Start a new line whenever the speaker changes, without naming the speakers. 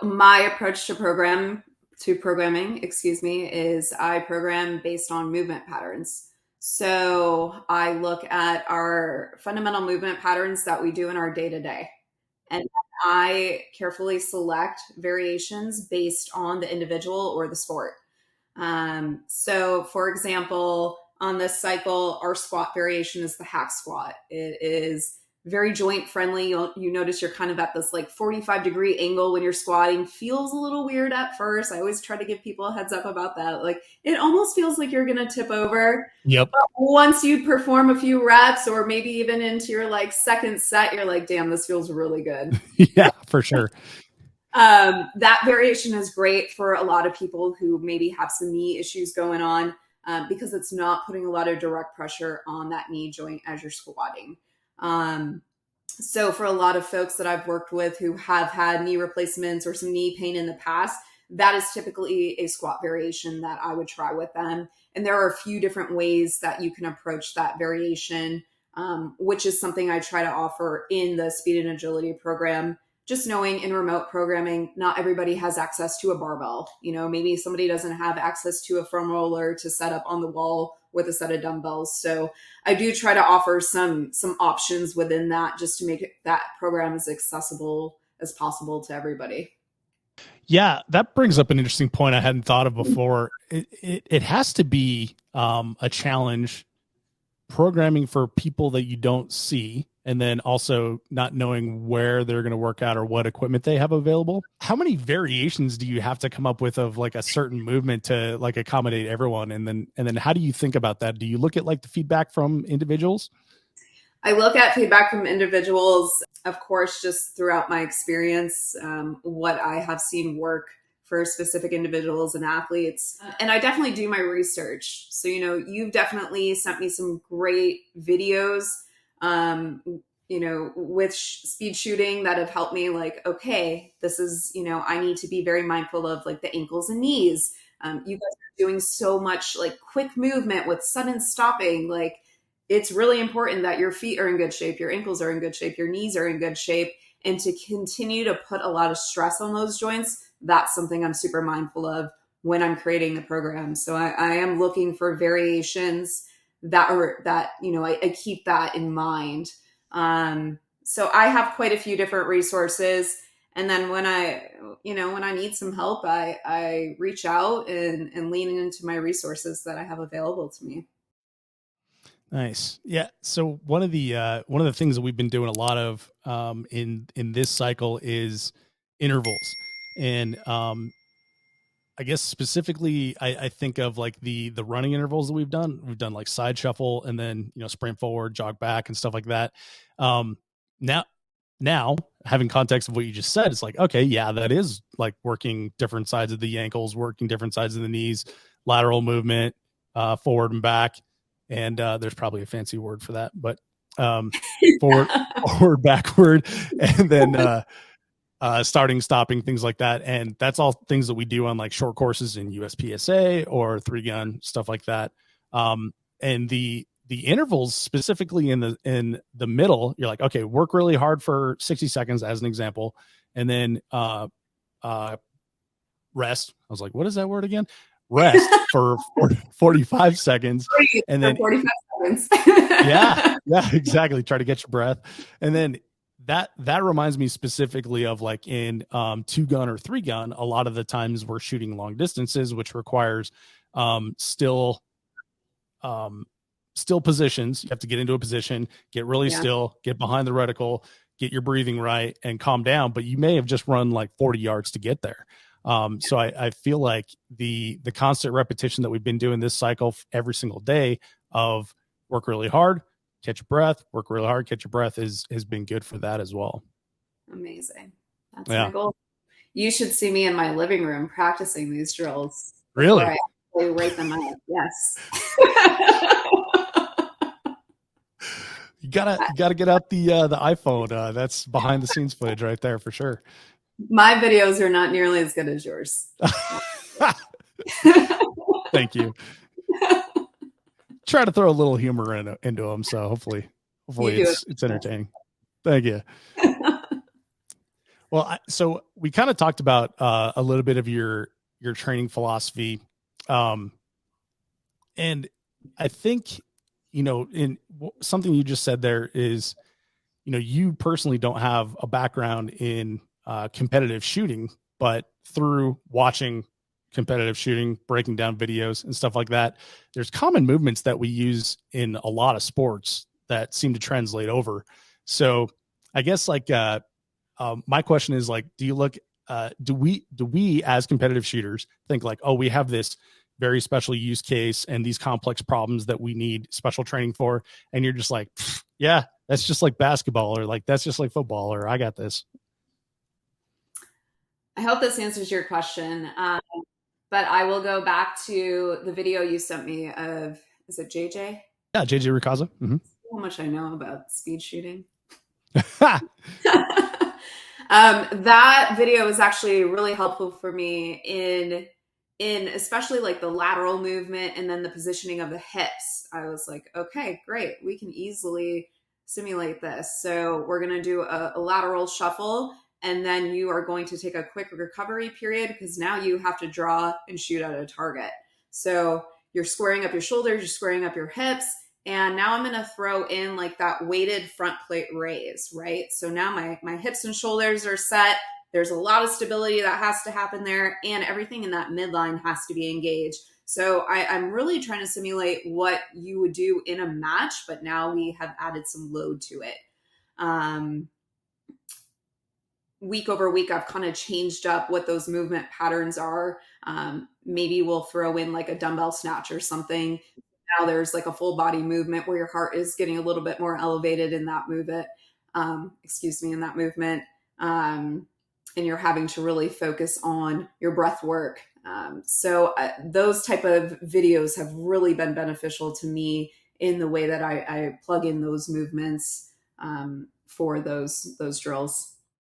My approach to programming, excuse me, is I program based on movement patterns. So I look at our fundamental movement patterns that we do in our day to day. And I carefully select variations based on the individual or the sport. So, for example, on this cycle, our squat variation is the hack squat. It is very joint friendly. You notice you're kind of at this like 45-degree angle when you're squatting. Feels a little weird at first. I always try to give people a heads up about that. Like it almost feels like you're going to tip over.
Yep.
Once you perform a few reps or maybe even into your like second set, you're like, damn, this feels really good.
Yeah, for sure.
That variation is great for a lot of people who maybe have some knee issues going on because it's not putting a lot of direct pressure on that knee joint as you're squatting. So for a lot of folks that I've worked with who have had knee replacements or some knee pain in the past, that is typically a squat variation that I would try with them. And there are a few different ways that you can approach that variation, which is something I try to offer in the speed and agility program. Just knowing in remote programming, not everybody has access to a barbell. You know, maybe somebody doesn't have access to a foam roller to set up on the wall with a set of dumbbells. So I do try to offer some options within that just to make that program as accessible as possible to everybody.
Yeah, that brings up an interesting point I hadn't thought of before. It has to be a challenge programming for people that you don't see, and then also not knowing where they're going to work out or what equipment they have available. How many variations do you have to come up with of like a certain movement to like accommodate everyone? And then how do you think about that? Do you look at like the feedback from individuals?
I look at feedback from individuals, of course, just throughout my experience, what I have seen work for specific individuals and athletes. And I definitely do my research. So, you know, you've definitely sent me some great videos, with speed shooting that have helped me like, okay, this is, I need to be very mindful of like the ankles and knees. You guys are doing so much like quick movement with sudden stopping. Like, it's really important that your feet are in good shape, your ankles are in good shape, your knees are in good shape. And to continue to put a lot of stress on those joints, that's something I'm super mindful of when I'm creating the program. So I am looking for variations I keep that in mind. So I have quite a few different resources. And then when I need some help, I reach out and lean into my resources that I have available to me.
Nice. Yeah. So one of the things that we've been doing a lot of in this cycle is intervals. And I guess specifically I think of like the running intervals that we've done. We've done like side shuffle and then, sprint forward, jog back and stuff like that. Now having context of what you just said, it's like, okay, yeah, that is like working different sides of the ankles, working different sides of the knees, lateral movement, forward and back. And there's probably a fancy word for that, but forward, backward, and then starting, stopping, things like that. And that's all things that we do on like short courses in USPSA or 3-gun, stuff like that. And the intervals specifically in the middle, you're like, okay, work really hard for 60 seconds as an example, and then rest. I was like, what is that word again? Rest for 45 seconds. And then
45 seconds.
yeah, exactly. Try to get your breath. And then that reminds me specifically of like in 2-gun or 3-gun, a lot of the times we're shooting long distances, which requires still positions. You have to get into a position, get really still, get behind the reticle, get your breathing right, and calm down. But you may have just run like 40 yards to get there. So I feel like the constant repetition that we've been doing this cycle every single day of work really hard, catch your breath, work really hard, catch your breath has been good for that as well.
Amazing. That's my goal. You should see me in my living room practicing these drills.
Really?
I actually write them out. Yes.
You gotta get out the iPhone. That's behind the scenes footage right there for sure.
My videos are not nearly as good as yours.
Thank you. Try to throw a little humor into them, so hopefully it's entertaining. Thank you. Well, so we kind of talked about a little bit of your training philosophy, um, and I think in something you just said there is, you personally don't have a background in competitive shooting, but through watching competitive shooting, breaking down videos and stuff like that, there's common movements that we use in a lot of sports that seem to translate over. So I guess like my question is like, do you look, do we as competitive shooters think like, oh, we have this very special use case and these complex problems that we need special training for, and you're just like, yeah, that's just like basketball, or like that's just like football, or I got this.
I hope this answers your question. But I will go back to the video you sent me of, is it JJ?
Yeah, JJ Ricazza. Mm-hmm.
How much I know about speed shooting.
Ha!
That video was actually really helpful for me in especially like the lateral movement and then the positioning of the hips. I was like, okay, great, we can easily simulate this. So we're going to do a lateral shuffle, and then you are going to take a quick recovery period because now you have to draw and shoot at a target. So you're squaring up your shoulders, you're squaring up your hips, and now I'm going to throw in like that weighted front plate raise, right? So now my hips and shoulders are set. There's a lot of stability that has to happen there, and everything in that midline has to be engaged. So I'm really trying to simulate what you would do in a match, but now we have added some load to it. Week over week, I've kind of changed up what those movement patterns are. Maybe we'll throw in like a dumbbell snatch or something. Now there's like a full body movement where your heart is getting a little bit more elevated in that movement. In that movement. And you're having to really focus on your breath work. So those type of videos have really been beneficial to me in the way that I plug in those movements for those drills.